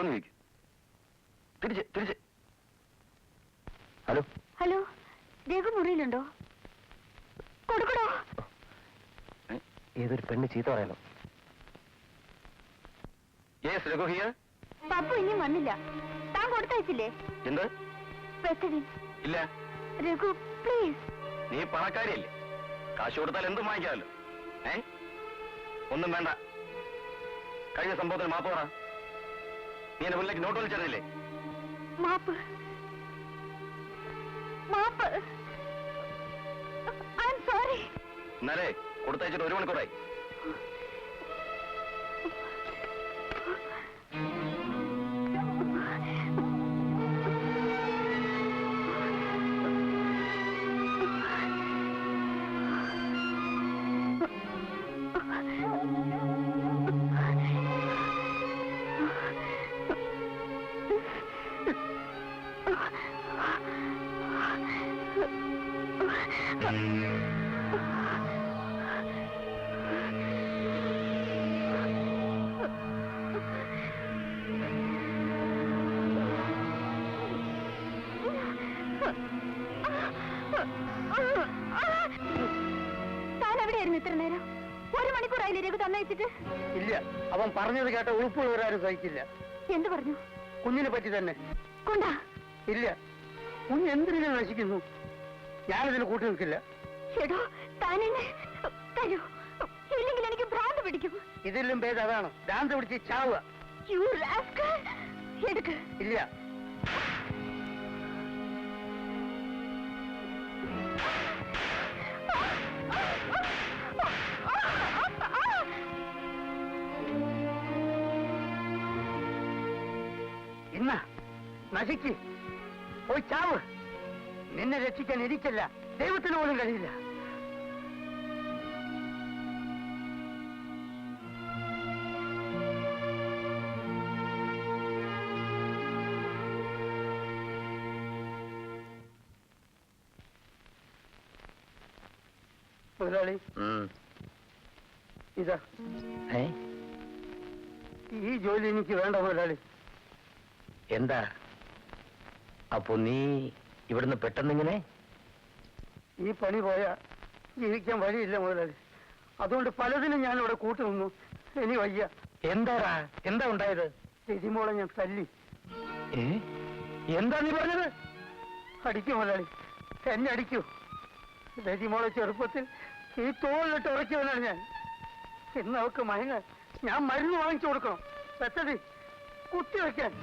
വല്ലതും ചോദിക്കും. തിരിച്ച്. ഹലോ ഹലോ, രഘു മുറിയിലുണ്ടോ? കൊടുക്കണോ? ഏതൊരു പെണ്ണ് ചീത്ത പറയണം. രഘു ഹിയർ. പപ്പു ഇനിയും വന്നില്ല. താൻ കൊടുത്തയച്ചില്ലേ? എന്ത്? ഇല്ല. രഘു പ്ലീസ്. നീ പണക്കാരിയല്ലേ, കാശ് കൊടുത്താൽ എന്തും വാങ്ങിക്കാമല്ലോ. ഒന്നും വേണ്ട. കഴിഞ്ഞ സംഭവത്തിന് മാപ്പ് പറ. നീ എന്നെ മുന്നിലേക്ക് നോട്ട് വിളിച്ചറിയില്ലേ? മാപ്പ്. I am sorry. എന്നാലേ കൊടുത്തയച്ചിട്ട് 1 മണിക്കൂറായി. താനെവിടെയായിരുന്നു ഇത്ര നേരം? 1 മണിക്കൂറായില്ലേ രഘു തന്നയച്ചിട്ട്? ഇല്ല, അവൻ പറഞ്ഞത് കേട്ട ഉൾപ്പുള്ളവരാരും സഹിക്കില്ല. എന്ത് പറഞ്ഞു? കുഞ്ഞിനെ പറ്റി തന്നെ. കൊണ്ടാ? ഇല്ല, കുഞ്ഞ് എന്തിനെ നശിക്കുന്നു. ഞാനിതിന് കൂട്ടി നിൽക്കില്ല. ചേട്ടോ, താനെന്നെ തരൂ, ഇല്ലെങ്കിൽ എനിക്ക് ഭ്രാന്ത് പിടിക്കും. ഇതിലും ഭേദം അതാണ്, ഭ്രാന്ത് പിടിച്ച് ചാവുക. എടുക്ക്. ഇല്ല. ഇന്ന നശിക്ക്, പോയി ചാവ്. നിന്നെ രക്ഷിക്കാൻ എനിക്കല്ല, ദൈവത്തിന് പോലും കഴിയില്ല. മുതലാളി, ഇതാ. ഈ ജോലി എനിക്ക് വേണ്ട മുതലാളി. എന്താ അപ്പൊ നീ ഇവിടുന്ന് പെട്ടെന്നിങ്ങനെ? ഈ പണി പോയാ ജീവിക്കാൻ വഴിയില്ല മുതലാളി. അതുകൊണ്ട് പലതിനും ഞാൻ ഇവിടെ കൂട്ടുനിന്നു. ഇനി വയ്യ. എന്താ ഉണ്ടായത്? രതിമോളെ ഞാൻ തല്ലി. എന്താ നീ പറഞ്ഞത്? അടിക്കൂ മുതലാളി, എന്നെ അടിക്കൂ. രതിമോളെ ചെറുപ്പത്തിൽ ഈ തോളിലിട്ട് ഉറക്കിയവനാണ് ഞാൻ. ഇന്ന് അവർക്ക് മയങ്ങാൻ ഞാൻ മരുന്ന് വാങ്ങിച്ചു കൊടുക്കണം. പെട്ടതി കുത്തിവെക്കാൻ.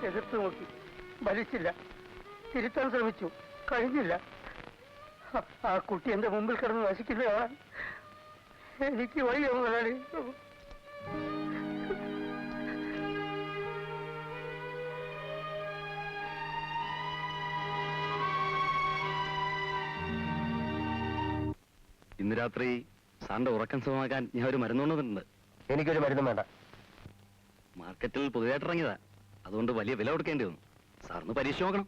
എതിർത്ത് നോക്കി, ഭരിച്ചില്ല. തിരുത്താൻ ശ്രമിച്ചു, കഴിഞ്ഞില്ല. ആ കുട്ടി എന്റെ മുമ്പിൽ കിടന്ന് നശിക്കുന്നതാണ്. എനിക്ക് വയ്യ മുതലാളി. ഇന്ന് രാത്രി സാറിന്റെ ഉറക്കം സുഖമാക്കാൻ ഞാൻ ഒരു മരുന്ന് കൊണ്ടുവന്നിട്ടുണ്ട്. എനിക്കൊരു മരുന്നും വേണ്ട. മാർക്കറ്റിൽ പുതിയതായിട്ട് ഇറങ്ങിയതാ, അതുകൊണ്ട് വലിയ വില കൊടുക്കേണ്ടി വന്നു. സാറിന് പരീക്ഷ നോക്കണം.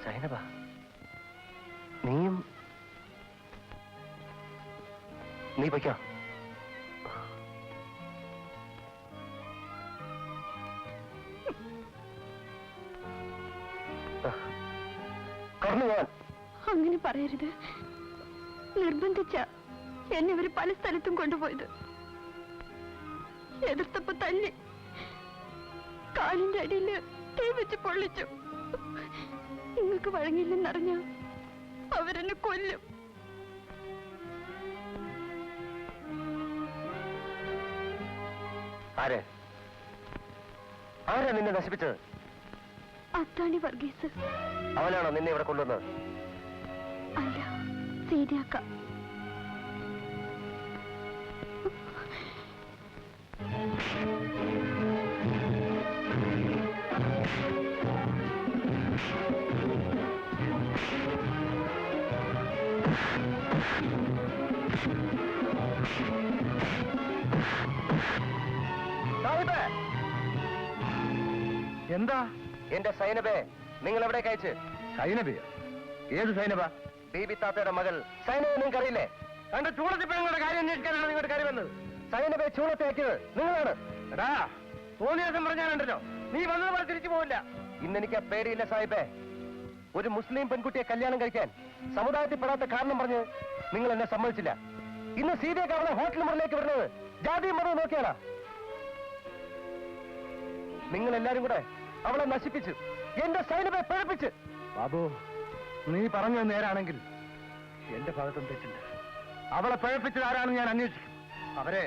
സൈനബ, നീയും നീ പൊയ്ക്കോ. കടന്നു പോവാൻ. അങ്ങനെ പറയരുത്. നിർബന്ധിച്ച എന്നെ ഇവര് പല സ്ഥലത്തും കൊണ്ടുപോയത്. എതിർത്തപ്പോ തല്ലി, കാലിന്റെ അടിയില് തീ വെച്ച് പൊള്ളിച്ചു. നിങ്ങൾക്ക് വഴങ്ങില്ലെന്നറിഞ്ഞ അവരെന്നെ കൊല്ലും. ആരാ നിന്നെ നശിപ്പിച്ചത്? അത്താണി വർഗീസ്. അവനാണോ നിന്നെ ഇവിടെ കൊണ്ടുവന്നത്? അല്ല, സീരിയാക്ക. എന്താ? എന്റെ സൈനബേ നിങ്ങൾ എവിടെ അയച്ച്? സൈനബയോ? ഏത് സൈനബ? ബീബി താത്തയുടെ മകൾ സൈനബ നിങ്ങൾക്ക് അറിയില്ലേ? എന്റെ ചൂളത്തി പെണ്ണുങ്ങളുടെ കാര്യം അന്വേഷിക്കാനാണ് നിങ്ങളുടെ കാര്യം വന്നത്. സൈനബയെ ചൂളത്തെ അയച്ചത് നിങ്ങളാണ്. എടാ തോന്നിയ ദിവസം പറഞ്ഞാലുണ്ടല്ലോ, നീ വന്നതുപോലെ തിരിച്ചു പോവില്ല. ഇന്നെനിക്ക് ആ പേടിയില്ല സാഹിബേ. ഒരു മുസ്ലിം പെൺകുട്ടിയെ കല്യാണം കഴിക്കാൻ സമുദായത്തിൽ പെടാത്ത കാരണം പറഞ്ഞ് നിങ്ങൾ എന്നെ സമ്മതിച്ചില്ല. ഇന്ന് സീതയൊക്കെ അവളെ ഹോട്ടൽ മുറിലേക്ക് വരുന്നത് ജാതിയും മതവും നോക്കിയാണ്. നിങ്ങൾ എല്ലാരും കൂടെ അവളെ നശിപ്പിച്ചു, എന്റെ സൈനബയെ പിഴപ്പിച്ച്. ബാബു, നീ പറഞ്ഞത് നേരാണെങ്കിൽ എന്റെ ഭാഗത്തും തെറ്റുണ്ട്. അവളെ പിഴപ്പിച്ചത് ആരാണെന്ന് ഞാൻ അന്വേഷിക്കും. അവരെ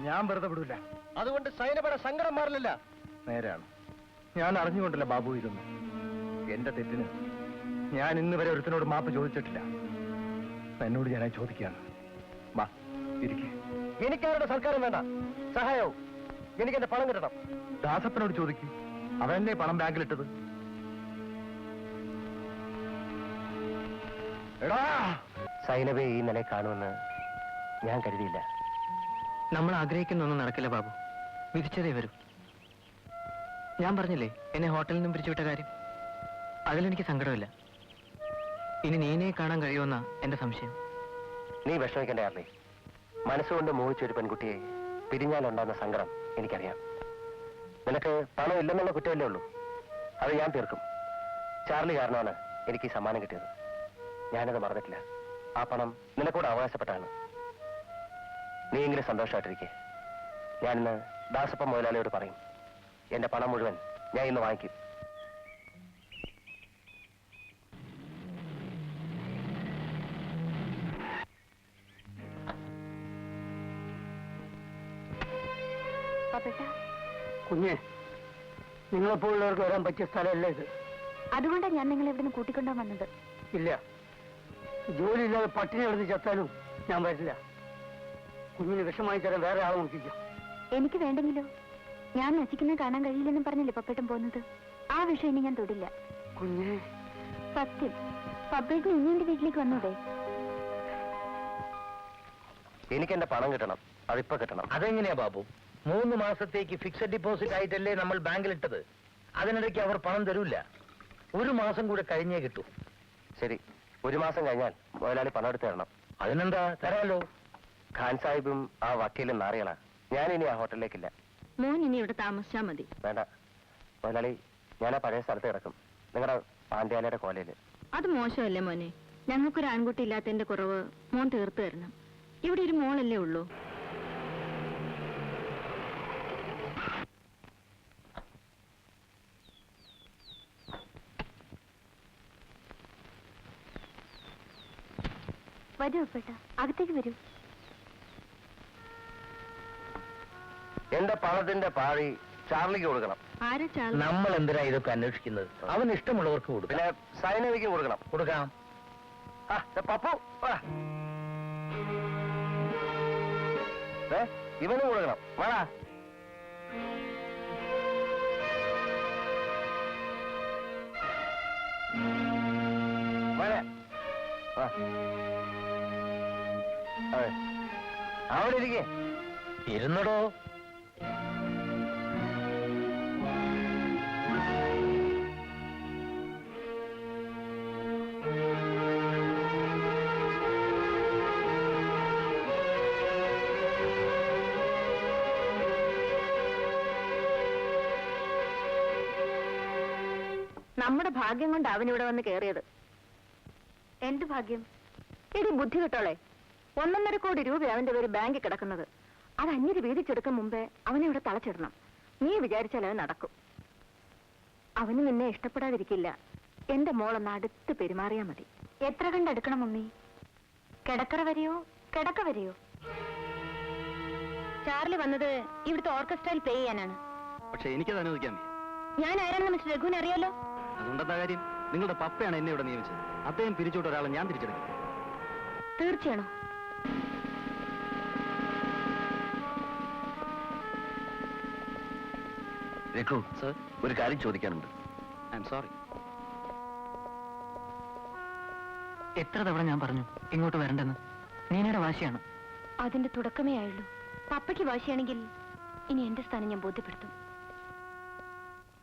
ഞാൻ വെറുതെ വിടൂല. അതുകൊണ്ട് സൈനബയുടെ സങ്കടം മാറില്ല. നേരാണ്, ഞാൻ അറിഞ്ഞുകൊണ്ടല്ല ബാബു ഇരുന്നു. എന്റെ തെറ്റിന് ഞാൻ ഇന്ന് വരെ ഒരുത്തിനോട് മാപ്പ് ചോദിച്ചിട്ടില്ല. എന്നോട് ഞാനായി ചോദിക്കുകയാണ്. വാ ഇരിക്കെ. എനിക്കാരുടെ സർക്കാരും വേണ്ട, സഹായവും. എനിക്ക് എന്റെ പണം കിട്ടണം. ദാസപ്പനോട് ചോദിക്കും, അവനല്ലേ പണം ബാങ്കിലിട്ടത്. എടാ, സൈനബയെ ഈ നിലയിൽ കാണുമെന്ന് ഞാൻ കരുതിയില്ല. നമ്മൾ ആഗ്രഹിക്കുന്നൊന്നും നടക്കില്ല ബാബു, വിധിച്ചതേ വരൂ. ഞാൻ പറഞ്ഞില്ലേ എന്നെ ഹോട്ടലിൽ നിന്നും പിരിച്ചുവിട്ട കാര്യം, അതിലെനിക്ക് സങ്കടമില്ല. ഇനി നീനെ കാണാൻ കഴിയുമെന്ന എന്റെ സംശയം. നീ വിഷമിക്കണ്ടേ ആർലി. മനസ്സുകൊണ്ട് മോഹിച്ചൊരു പെൺകുട്ടിയെ പിരിഞ്ഞാലുണ്ടാകുന്ന സങ്കടം എനിക്കറിയാം. നിനക്ക് പണം ഇല്ലെന്നുള്ള കുറ്റമല്ലേ ഉള്ളൂ, അത് ഞാൻ തീർക്കും. ചാർലി കാരണമാണ് എനിക്ക് ഈ സമ്മാനം കിട്ടിയത്. ഞാനത് മറന്നിട്ടില്ല. ആ പണം നിനക്കൂടെ അവകാശപ്പെട്ടാണ്. നീയെങ്കിലും സന്തോഷമായിട്ടിരിക്കെ. ഞാനിന്ന് ദാസപ്പ മുതലാളിയോട് പറയും, എന്റെ പണം മുഴുവൻ ഞാൻ ഇന്ന് വാങ്ങിക്കും. കുഞ്ഞെ, നിങ്ങളെപ്പോലുള്ളവർക്ക് വരാൻ പറ്റിയ സ്ഥലമല്ല ഇത്. അതുകൊണ്ടാണ് ഞാൻ നിങ്ങളെ ഇവിടുന്ന് കൂട്ടിക്കൊണ്ടാ വന്നത്. ഇല്ല, ജോലി ഇല്ലാതെ പട്ടിണി കിടന്ന് ചത്താലും ഞാൻ വരില്ല. കുഞ്ഞിന് വിഷമായി തരാൻ വേറെ ആളെ നോക്കിക്കും. എനിക്ക് വേണ്ടെങ്കിലോ? ഞാൻ നശിക്കുന്നത് കാണാൻ കഴിയില്ലെന്നും പറഞ്ഞില്ലേ പപ്പേട്ടൻ പോകുന്നത്. ആ വിഷയം ഇനി ഞാൻ തൊടില്ല. കുഞ്ഞെ, സത്യം. പപ്പേട്ടൻ ഇനി എന്റെ വീട്ടിലേക്ക് വന്നൂടെ? എനിക്ക് എന്റെ പണം കിട്ടണം, അതിപ്പോ കിട്ടണം. അതെങ്ങനെയാ ബാബു? 3 മാസത്തേക്ക് ഫിക്സഡ് ഡിപ്പോസിറ്റ് ആയിട്ടല്ലേ നമ്മൾ ബാങ്കിലിട്ടത്. അതിനിടയ്ക്ക് അവർ പണം തരൂല്ല. 1 മാസം കൂടെ കഴിഞ്ഞേ കിട്ടൂ. ശരി, 1 മാസം കഴിഞ്ഞാൽ മുതലാളി പണം എടുത്ത് തരണം. അതിനെന്താ, തരാലോ. ഖാൻ സാഹിബും ആ വക്കീലും നാറിയണ. ഞാൻ ഇനി ആ ഹോട്ടലിലേക്കില്ല. മോൻ ഇനി ഇവിടെ താമസിച്ചാ മതി. വേണ്ട മുതലാളി, ഞാൻ ആ പഴയ സ്ഥലത്ത് കിടക്കും, നിങ്ങളുടെ പാണ്ഡ്യാലയുടെ കോലയില്. അത് മോശമല്ലേ മോനെ? ഞങ്ങൾക്കൊരു ആൺകുട്ടി ഇല്ലാത്തതിന്റെ കുറവ് മോൻ തീർത്തു തരണം. ഇവിടെ ഒരു മോളല്ലേ ഉള്ളൂ. വരൂ ഉപ്പേട്ട, അകത്തേക്ക് വരൂ. എന്റെ പണത്തിന്റെ പാഴി ചാർലിക്ക് കൊടുക്കണം. ആരാ ചാൾ? നമ്മൾ എന്തിനാ ഇതൊക്കെ അന്വേഷിക്കുന്നത്? അവന് ഇഷ്ടമുള്ളവർക്ക് കൊടുക്കാം. പിന്നെ സൈനവിക്ക് കൊടുക്കണം. കൊടുക്കാം. പപ്പു, ഇവനും കൊടുക്കണം. വേണ അവിടെ ഇരിക്കേ. ഇരുന്നടോ. നമ്മുടെ ഭാഗ്യം കൊണ്ട് അവനിവിടെ വന്ന് കയറിയത്. എന്ത് ഭാഗ്യം? എടി ബുദ്ധി കിട്ടോളെ, 1.5 കോടി രൂപ അവന്റെ പേര് ബാങ്കിൽ കിടക്കുന്നത്. അത് അന്യര് വീതിച്ചെടുക്കും മുമ്പേ അവനെ ഇവിടെ തളച്ചിടണം. നീ വിചാരിച്ചാൽ അത് നടക്കും. അവന് നിന്നെ ഇഷ്ടപ്പെടാതിരിക്കില്ല. എന്റെ മോളൊന്ന് അടുത്ത് പെരുമാറിയാ മതി. എത്ര കണ്ടെടുക്കണം മമ്മി? കിടക്കറ വരെയോ കിടക്ക വരെയോ? ചാർലി വന്നത് ഇവിടുത്തെ ഓർക്കസ്ട്രയിൽ പ്ലേ ചെയ്യാനാണ്. പക്ഷെ എനിക്കത് അനുവദിക്കാൻ ഞാൻ ആരാണെന്ന് മിസ്റ്റർ രഘുവിനെ അറിയാലോ. അതുകൊണ്ടെന്താ കാര്യം? നിങ്ങളുടെ പപ്പയാണ് എന്നെ ഇവിടെ നിയമിച്ചത്. അദ്ദേഹം പിരിച്ചുവിട്ട ഒരാളെ ഞാൻ തിരിച്ചെടുക്കും. തീർച്ചയാണോ? രഘു സർ, ഒരു കാര്യം ചോദിക്കാനുണ്ട്. I am sorry. എത്ര തവണ ഞാൻ പറഞ്ഞു ഇങ്ങോട്ട് വരണ്ടെന്ന്. നീനയുടെ വാശിയാണ്. അതിന്റെ തുടക്കമേ ആയുള്ളൂ. പപ്പയ്ക്ക് വാശിയാണെങ്കിൽ ഇനി എന്റെ സ്ഥാനം ഞാൻ ബോധ്യപ്പെടുത്തും.